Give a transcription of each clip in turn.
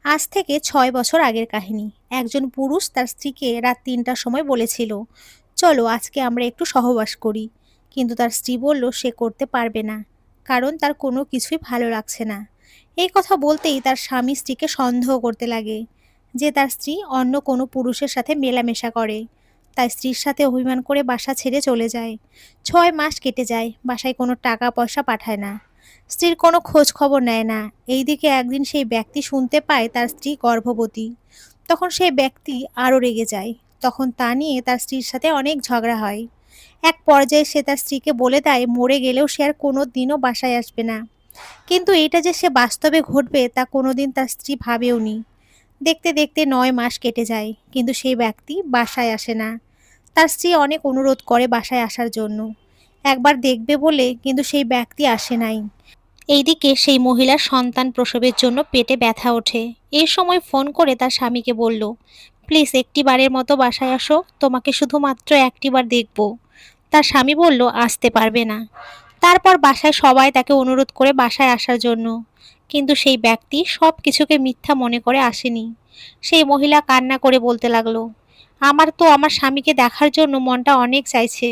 আজ থেকে ৬ বছর আগের কাহিনী। একজন পুরুষ তার স্ত্রীকে রাত ৩টার সময় বলেছিল, চলো আজকে আমরা একটু সহবাস করি। কিন্তু তার স্ত্রী বলল সে করতে পারবে না, কারণ তার কোনো কিছুই ভালো লাগছে না। এই কথা বলতেই তার স্বামী স্ত্রীকে সন্দেহ করতে লাগে যে তার স্ত্রী অন্য কোনো পুরুষের সাথে মেলামেশা করে। তার স্ত্রীর সাথে অভিমান করে বাসা ছেড়ে চলে যায়। ৬ মাস কেটে যায়, বাসায় কোনো টাকা পয়সা পাঠায় না, স্ত্রীর কোনো খোঁজ খবর নেয় না। এইদিকে একদিন সেই ব্যক্তি শুনতে পায় তার স্ত্রী গর্ভবতী। তখন সেই ব্যক্তি আরও রেগে যায়। তখন তা নিয়ে তার স্ত্রীর সাথে অনেক ঝগড়া হয়। এক পর্যায়ে সে তার স্ত্রীকে বলে দেয় মরে গেলেও সে আর কোনো দিনও বাসায় আসবে না। কিন্তু এটা যে সে বাস্তবে ঘটবে তা কোনোদিন তার স্ত্রী ভাবেওনি। দেখতে দেখতে ৯ মাস কেটে যায়, কিন্তু সেই ব্যক্তি বাসায় আসে না। তার স্ত্রী অনেক অনুরোধ করে বাসায় আসার জন্য, একবার দেখবে বলে, কিন্তু সেই ব্যক্তি আসে নাই। এইদিকে সেই মহিলার সন্তান প্রসবের জন্য পেটে ব্যথা ওঠে। এই সময় ফোন করে তার স্বামীকে বলল, প্লিজ একটিবারের মতো বাসায় আসো, তোমাকে শুধুমাত্র একটিবার দেখব। তার স্বামী বলল আসতে পারবে না। তারপর বাসায় সবাই তাকে অনুরোধ করে বাসায় আসার জন্য, কিন্তু সেই ব্যক্তি সব কিছুকে মিথ্যা মনে করে আসেনি। সেই মহিলা কান্না করে বলতে লাগলো, আমার তো আমার স্বামীকে দেখার জন্য মনটা অনেক চাইছে,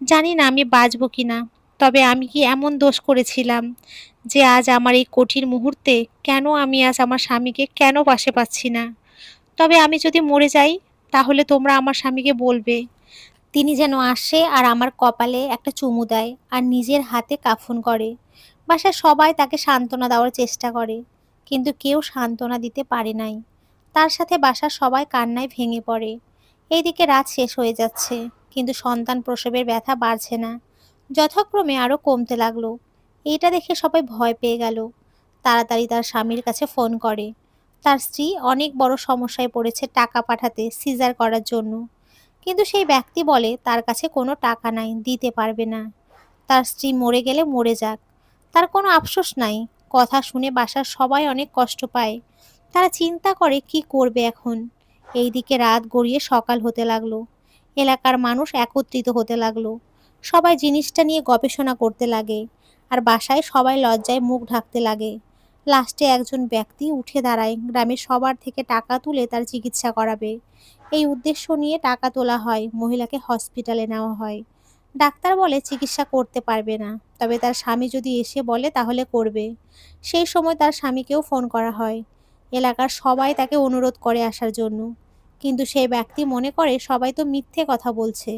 জানি না আমি বাঁচবো কিনা। তবে আমি কি এমন দোষ করেছিলাম যে আজ আমার এই কঠিন মুহূর্তে কেন আমি আজ আমার স্বামীকে কেন পাশে পাচ্ছি না? তবে আমি যদি মরে যাই, তাহলে তোমরা আমার স্বামীকে বলবে তিনি যেন আসে আর আমার কপালে একটা চুমু দেয় আর নিজের হাতে কাফন করে। বাসায় সবাই তাকে সান্ত্বনা দেওয়ার চেষ্টা করে, কিন্তু কেউ সান্ত্বনা দিতে পারে নাই। তার সাথে বাসার সবাই কান্নায় ভেঙে পড়ে। এইদিকে রাত শেষ হয়ে যাচ্ছে, কিন্তু সন্তান প্রসবের ব্যথা বাড়ছে না, যথাক্রমে আরও কমতে লাগলো। এইটা দেখে সবাই ভয় পেয়ে গেল। তাড়াতাড়ি তার স্বামীর কাছে ফোন করে। তার স্ত্রী অনেক বড় সমস্যায় পড়েছে টাকা পাঠাতে সিজার করার জন্য, কিন্তু সেই ব্যক্তি বলে তার কাছে কোনো টাকা নাই, দিতে পারবে না। তার স্ত্রী মরে গেলে মরে যাক, তার কোনো আফসোস নাই। কথা শুনে বাসার সবাই অনেক কষ্ট পায়। তারা চিন্তা করে কি করবে এখন। এইদিকে রাত গড়িয়ে সকাল হতে লাগলো। এলাকার মানুষ একত্রিত হতে লাগলো। সবাই জিনিসটা নিয়ে গবেষণা করতে লাগে, আর বাসায় সবাই লজ্জায় মুখ ঢাকতে লাগে। লাস্টে একজন ব্যক্তি উঠে দাঁড়ায়, গ্রামের সবার থেকে টাকা তুলে তার চিকিৎসা করাবে। এই উদ্দেশ্য নিয়ে টাকা তোলা হয়, মহিলাকে হসপিটালে নেওয়া হয়। ডাক্তার বলে চিকিৎসা করতে পারবে না, তবে তার স্বামী যদি এসে বলে তাহলে করবে। সেই সময় তার স্বামীকেও ফোন করা হয়। এলাকার সবাই তাকে অনুরোধ করে আসার জন্য, কিন্তু সেই ব্যক্তি মনে করে সবাই তো মিথ্যে কথা বলছে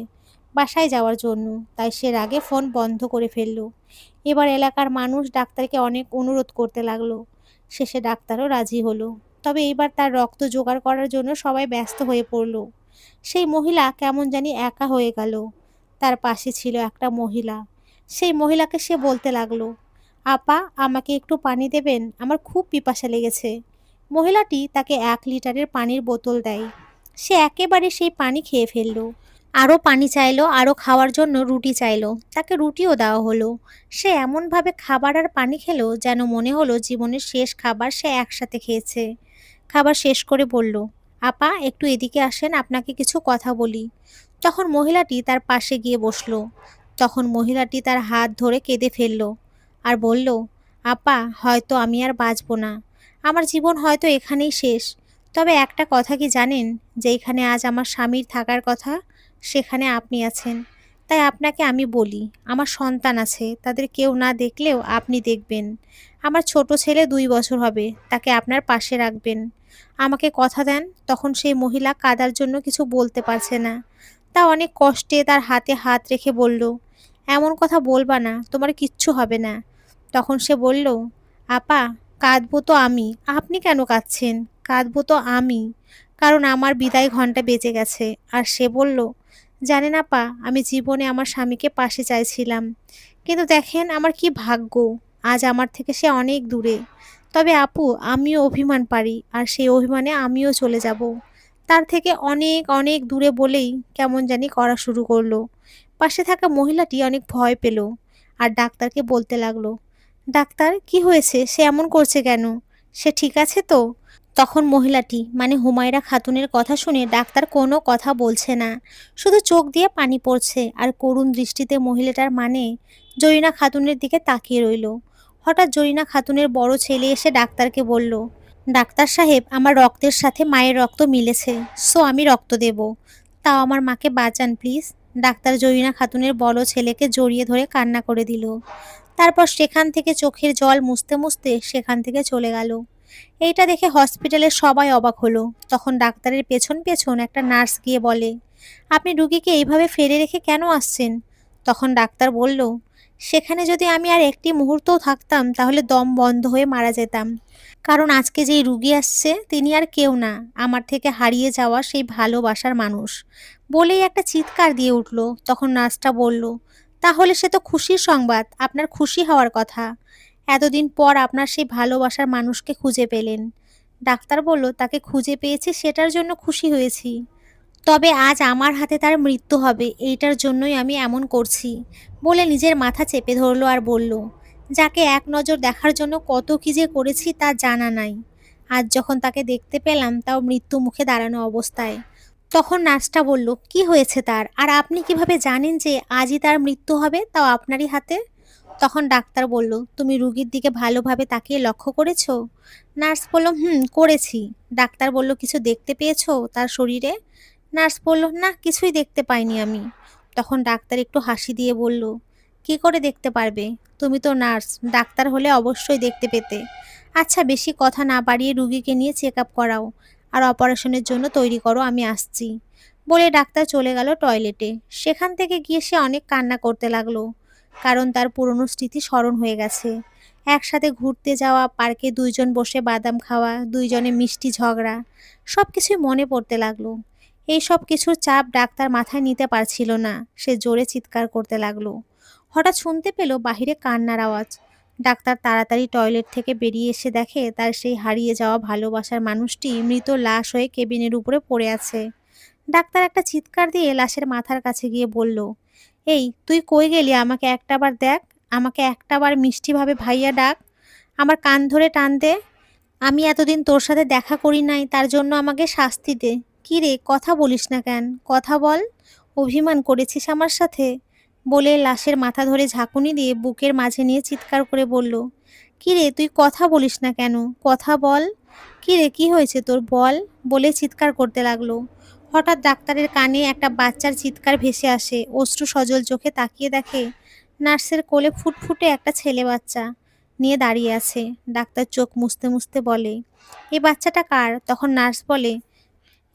বাসায় যাওয়ার জন্য, তাই সে রাগে ফোন বন্ধ করে ফেলল। এবার এলাকার মানুষ ডাক্তারকে অনেক অনুরোধ করতে লাগলো। শেষে ডাক্তারও রাজি হলো। তবে এইবার তার রক্ত জোগাড় করার জন্য সবাই ব্যস্ত হয়ে পড়ল। সেই মহিলা কেমন জানি একা হয়ে গেল। তার পাশে ছিল একটা মহিলা। সেই মহিলাকে সে বলতে লাগলো, আপা আমাকে একটু পানি দেবেন, আমার খুব পিপাসা লেগেছে। মহিলাটি তাকে ১ লিটারের পানির বোতল দেয়। সে একেবারে সেই পানি খেয়ে ফেলল। আরও পানি চাইলো, আরও খাওয়ার জন্য রুটি চাইলো, তাকে রুটিও দেওয়া হলো। সে এমনভাবে খাবার আর পানি খেলো যেন মনে হলো জীবনের শেষ খাবার সে একসাথে খেয়েছে। খাবার শেষ করে বলল, আপা একটু এদিকে আসেন, আপনাকে কিছু কথা বলি। তখন মহিলাটি তার পাশে গিয়ে বসলো। তখন মহিলাটি তার হাত ধরে কেঁদে ফেলল আর বলল, আপা হয়তো আমি আর বাঁচব না, আমার জীবন হয়তো এখানেই শেষ। তবে একটা কথা কি জানেন, যেইখানে আজ আমার স্বামীর থাকার কথা সেখানে আপনি আছেন। তাই আপনাকে আমি বলি, আমার সন্তান আছে, তাদের কেউ না দেখলেও আপনি দেখবেন। আমার ছোট ছেলে ২ বছর হবে, তাকে আপনার পাশে রাখবেন। আমাকে কথা দেন। তখন সেই মহিলা কাদার জন্য কিছু বলতে পারছে না। তা অনেক কষ্টে তার হাতে হাত রেখে বলল, এমন কথা বলবা না, তোমার কিচ্ছু হবে না। তখন সে বলল, আপা কাঁদবো তো আমি, আপনি কেন কাঁদছেন? কাঁদবো তো আমি, কারণ আমার বিদায় ঘন্টা বেজে গেছে। আর সে বলল, জানেন আপা, আমি জীবনে আমার স্বামীকে পাশে চাইছিলাম, কিন্তু দেখেন আমার কি ভাগ্য, আজ আমার থেকে সে অনেক দূরে। তবে আপু আমিও অভিমান পারি, আর সেই অভিমানে আমিও চলে যাব তার থেকে অনেক অনেক দূরে, বলেই কেমন জানি করা শুরু করলো। পাশে থাকা মহিলাটি অনেক ভয় পেল আর ডাক্তারকে বলতে লাগলো, ডাক্তার কি হয়েছে, সে এমন করছে কেন, সে ঠিক আছে তো? তখন মহিলাটি মানে হুমায়রা খাতুনের কথা শুনে ডাক্তার কোনো কথা বলছে না, শুধু চোখ দিয়ে পানি পড়ছে আর করুণ দৃষ্টিতে মহিলাটার মানে জরিনা খাতুনের দিকে তাকিয়ে রইল। হঠাৎ জরিনা খাতুনের বড় ছেলে এসে ডাক্তারকে বলল, ডাক্তার সাহেব, আমার রক্তের সাথে মায়ের রক্ত মিলেছে, সো আমি রক্ত দেব। তাও আমার মাকে বাঁচান প্লিজ। ডাক্তার জরিনা খাতুনের বড় ছেলেকে জড়িয়ে ধরে কান্না করে দিল। তারপর সেখান থেকে চোখের জল মুছতে মুছতে সেখান থেকে চলে গেল। এইটা দেখে হসপিটালের সবাই অবাক হলো। তখন ডাক্তারের পেছন পেছন একটা নার্স গিয়ে বলে, আপনি রুগীকে এইভাবে ফেলে রেখে কেন আসছেন? তখন ডাক্তার বলল, সেখানে যদি আমি আর একটি মুহূর্তও থাকতাম তাহলে দম বন্ধ হয়ে মারা যেতাম। কারণ আজকে যেই রুগী আসছে তিনি আর কেউ না, আমার থেকে হারিয়ে যাওয়া সেই ভালোবাসার মানুষ। বলেই একটা চিৎকার দিয়ে উঠল। তখন নার্সটা বলল, তাহলে সে তো খুশির সংবাদ, আপনার খুশি হওয়ার কথা। এতদিন পর আপনার সেই ভালোবাসার মানুষকে খুঁজে পেলেন। ডাক্তার বলল, তাকে খুঁজে পেয়েছি সেটার জন্য খুশি হয়েছি, তবে আজ আমার হাতে তার মৃত্যু হবে এইটার জন্যই আমি এমন করছি। বলে নিজের মাথা চেপে ধরলো আর বলল, যাকে এক নজর দেখার জন্য কত কি যে করেছি তা জানা নাই। আজ যখন তাকে দেখতে পেলাম তাও মৃত্যু মুখে দাঁড়ানো অবস্থায়। তখন নার্সটা বলল, কি হয়েছে তার, আর আপনি কিভাবে জানেন যে আজই তার মৃত্যু হবে, তাও আপনারই হাতে? তখন ডাক্তার বলল, তুমি রুগীর দিকে ভালোভাবে তাকিয়ে লক্ষ্য করেছো? নার্স বলল, হুম, করেছি। ডাক্তার বলল, কিছু দেখতে পেয়েছো তার শরীরে? নার্স বলল, না, কিছুই দেখতে পাইনি আমি। তখন ডাক্তার একটু হাসি দিয়ে বলল, কি করে দেখতে পারবে, তুমি তো নার্স, ডাক্তার হলে অবশ্যই দেখতে পেতে। আচ্ছা, বেশি কথা না বাড়িয়ে রুগীকে নিয়ে চেক আপ করাও, আর অপারেশনের জন্য তৈরি করো, আমি আসছি। বলে ডাক্তার চলে গেল টয়লেটে। সেখান থেকে গিয়ে সে অনেক কান্না করতে লাগলো, কারণ তার পুরনো স্মৃতি স্মরণ হয়ে গেছে। একসাথে ঘুরতে যাওয়া, পার্কে দুইজন বসে বাদাম খাওয়া, দুইজনে মিষ্টি ঝগড়া, সব কিছুই মনে পড়তে লাগলো। এই সব কিছুর চাপ ডাক্তার মাথায় নিতে পারছিল না। সে জোরে চিৎকার করতে লাগলো। হঠাৎ শুনতে পেল বাহিরে কান্নার আওয়াজ। ডাক্তার তাড়াতাড়ি টয়লেট থেকে বেরিয়ে এসে দেখে তার সেই হারিয়ে যাওয়া ভালোবাসার মানুষটি মৃত লাশ হয়ে কেবিনের উপরে পড়ে আছে। ডাক্তার একটা চিৎকার দিয়ে লাশের মাথার কাছে গিয়ে বলল, এই তুই কই গেলি, আমাকে একটাবার দেখ, আমাকে একটাবার মিষ্টিভাবে ভাইয়া ডাক, আমার কান ধরে টান দে। আমি এতদিন তোর সাথে দেখা করি নাই তার জন্য আমাকে শাস্তি দে। কি রে, কথা বলিস না কেন, কথা বল, অভিমান করেছিস আমার সাথে? বলে লাশের মাথা ধরে ঝাঁকুনি দিয়ে বুকের মাঝে নিয়ে চিৎকার করে বলল, কি রে, তুই কথা বলিস না কেন, কথা বল। কি রে, কি হয়েছে তোর, বল। বলে চিৎকার করতে লাগলো। হঠাৎ ডাক্তারের কানে একটা বাচ্চার চিৎকার ভেসে আসে। অশ্রু সজল চোখে তাকিয়ে দেখে নার্সের কোলে ফুটফুটে একটা ছেলে বাচ্চা নিয়ে দাঁড়িয়ে আছে। ডাক্তার চোখ মুছতে মুছতে বলে, এই বাচ্চাটা কার? তখন নার্স বলে,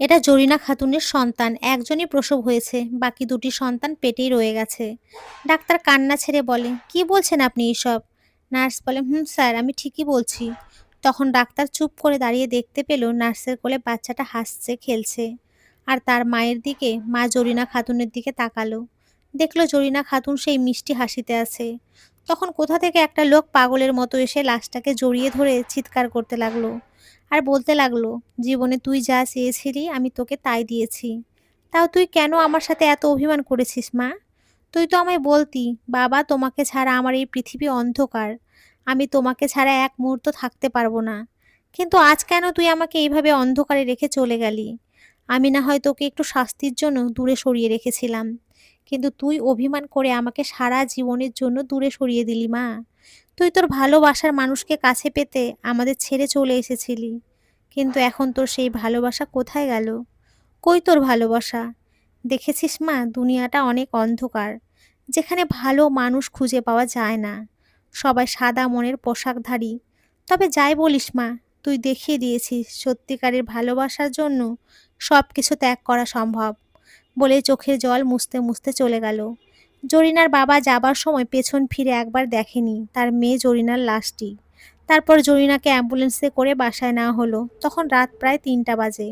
এটা জরিনা খাতুনের সন্তান, একজনই প্রসব হয়েছে, বাকি দুটি সন্তান পেটেই রয়ে গেছে। ডাক্তার কান্না ছেড়ে বলে, কি বলছেন আপনি এসব? নার্স বলে, হুম স্যার, আমি ঠিকই বলছি। তখন ডাক্তার চুপ করে দাঁড়িয়ে দেখতে পেল নার্সের কোলে বাচ্চাটা হাসছে, খেলছে। আর তার মায়ের দিকে, মা জরিনা খাতুনের দিকে তাকালো। দেখলো জরিনা খাতুন সেই মিষ্টি হাসিতে আছে। তখন কোথা থেকে একটা লোক পাগলের মতো এসে লাশটাকে জড়িয়ে ধরে চিৎকার করতে লাগলো আর বলতে লাগলো, জীবনে তুই যা চেয়েছিলি আমি তোকে তাই দিয়েছি। তাও তুই কেন আমার সাথে এত অভিমান করেছিস মা? তুই তো আমায় বলতি, বাবা তোমাকে ছাড়া আমার এই পৃথিবী অন্ধকার, আমি তোমাকে ছাড়া এক মুহূর্ত থাকতে পারবো না। কিন্তু আজ কেন তুই আমাকে এইভাবে অন্ধকারে রেখে চলে গেলি? আমি না হয় তোকে একটু শাস্তির জন্য দূরে সরিয়ে রেখেছিলাম, কিন্তু তুই অভিমান করে আমাকে সারা জীবনের জন্য দূরে সরিয়ে দিলি মা। তুই তোর ভালোবাসার মানুষকে কাছে পেতে আমাদের ছেড়ে চলে এসেছিলি, কিন্তু এখন তোর সেই ভালোবাসা কোথায় গেল? কই তোর ভালোবাসা? দেখেছিস মা, দুনিয়াটা অনেক অন্ধকার, যেখানে ভালো মানুষ খুঁজে পাওয়া যায় না, সবাই সাদা মনের পোশাকধারী। তবে যাই বলিস মা, তুই দেখিয়ে দিয়েছিস সত্যিকারের ভালোবাসার জন্য সব কিছু ত্যাগ করা সম্ভব। বলে চোখের জল মুছতে মুছতে চলে গেল। জরিনার বাবা যাবার সময় পেছন ফিরে একবার দেখেনি তার মেয়ে জরিনার লাশটি। তারপর জরিনাকে অ্যাম্বুলেন্সে করে বাসায় নেওয়া হলো। তখন রাত প্রায় ৩টা বাজে।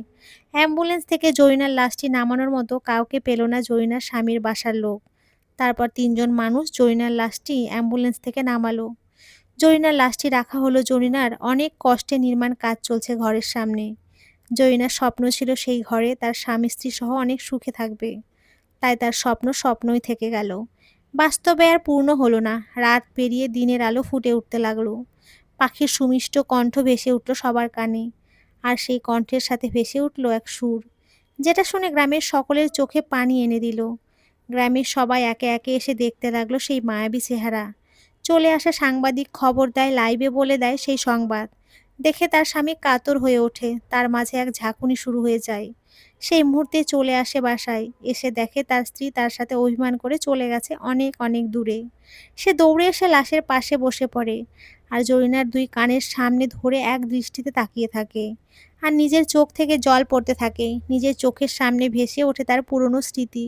অ্যাম্বুলেন্স থেকে জরিনার লাশটি নামানোর মতো কাউকে পেল না জরিনার স্বামীর বাসার লোক। তারপর ৩জন মানুষ জরিনার লাশটি অ্যাম্বুলেন্স থেকে নামালো। জরিনার লাশটি রাখা হলো। জরিনার অনেক কষ্টে নির্মাণ কাজ চলছে ঘরের সামনে। জরিনার স্বপ্ন ছিল সেই ঘরে তার স্বামী স্ত্রী সহ অনেক সুখে থাকবে। তাই তার স্বপ্ন স্বপ্নই থেকে গেল, বাস্তবে আর পূর্ণ হলো না। রাত পেরিয়ে দিনের আলো ফুটে উঠতে লাগলো। পাখির সুমিষ্ট কণ্ঠ ভেসে উঠল সবার কানে, আর সেই কণ্ঠের সাথে ভেসে উঠল এক সুর, যেটা শুনে গ্রামের সকলের চোখে পানি এনে দিল। গ্রামের সবাই একে একে এসে দেখতে লাগলো সেই মায়াবী চেহারা। চলে আসে সাংবাদিক, খবর দেয়, লাইভে বলে দেয় সেই সংবাদ, দেখে তার স্বামী কাতর হয়ে ওঠে, তার মাঝে এক ঝাঁকুনি শুরু হয়ে যায়। সেই মুহূর্তে চলে আসে বাসায়, এসে দেখে তার স্ত্রী তার সাথে অভিমান করে চলে গেছে অনেক অনেক দূরে। সে দৌড়ে এসে লাশের পাশে বসে পড়ে, আর জরিনার দুই কানের সামনে ধরে এক দৃষ্টিতে তাকিয়ে থাকে। আর নিজের চোখ থেকে জল পড়তে থাকে, নিজের চোখের সামনে ভেসে ওঠে তার পুরনো স্মৃতি।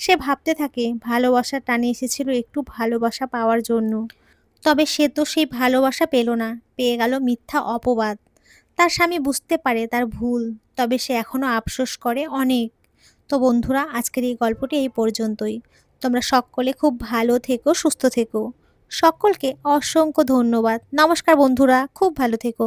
সে ভাবতে থাকে ভালোবাসার টানে এসেছিল একটু ভালোবাসা পাওয়ার জন্য, তবে সে তো সেই ভালোবাসা পেল না, পেয়ে গেল মিথ্যা অপবাদ। তার স্বামী বুঝতে পারে তার ভুল, তবে সে এখনো আফসোস করে অনেক। তো বন্ধুরা, আজকের এই গল্পটি এই পর্যন্তই। তোমরা সকলে খুব ভালো থেকো, সুস্থ থেকো। সকলকে অসংখ্য ধন্যবাদ। নমস্কার বন্ধুরা, খুব ভালো থেকো।